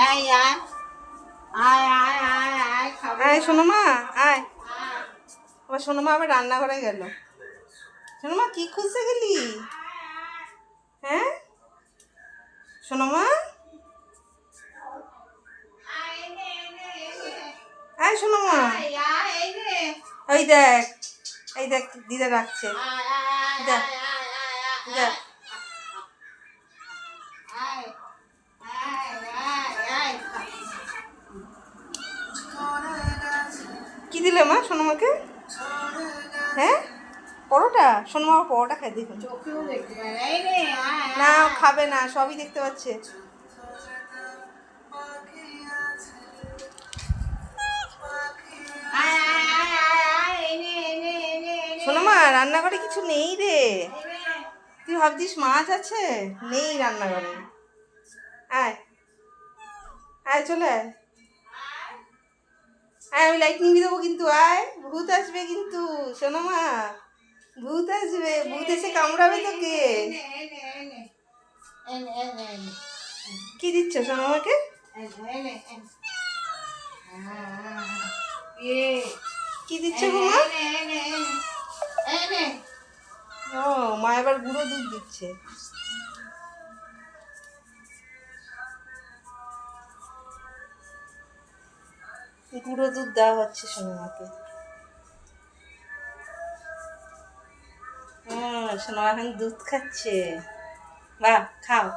আয় আয় আয় আয় আয় আয় খাবে আয় শোনো মা, আয়। আবার শোনো মা আবার রান্নাঘরে গেল। শোনো মা কি খুঁজতে গেলি? হ্যাঁ শোনো মা, আয় শোনো মা। ওই দেখ, এই দেখ দিদা ডাকছে। দেখ দেখ কি দিলে মা শোনো মাকে? হ্যাঁ পরোটা। শোনো মা পরোটা খাই দেখুন। না খাবে না, সবই দেখতে পাচ্ছে। শোনো মা রান্নাঘরে কিছু নেই রে। তুই ভাবছিস মাছ আছে? নেই রান্নাঘরে। আয় আয় চলে আয়। আয় আমি লাইট নিভিয়ে দেবো কিন্তু। আয় ভূত আসবে কিন্তু শোনো মা, ভূত আসবে, ভূত এসে কামড়াবে তোকে। কি দিচ্ছ শোনো আমাকে? কি দিচ্ছ গো মা? ও মা এবার গুঁড়ো দুধ দিচ্ছে। গুঁড়ো দুধ দেওয়া হচ্ছে শোনো মাকে। শোনো এখন দুধ খাচ্ছে। বাহ খাও।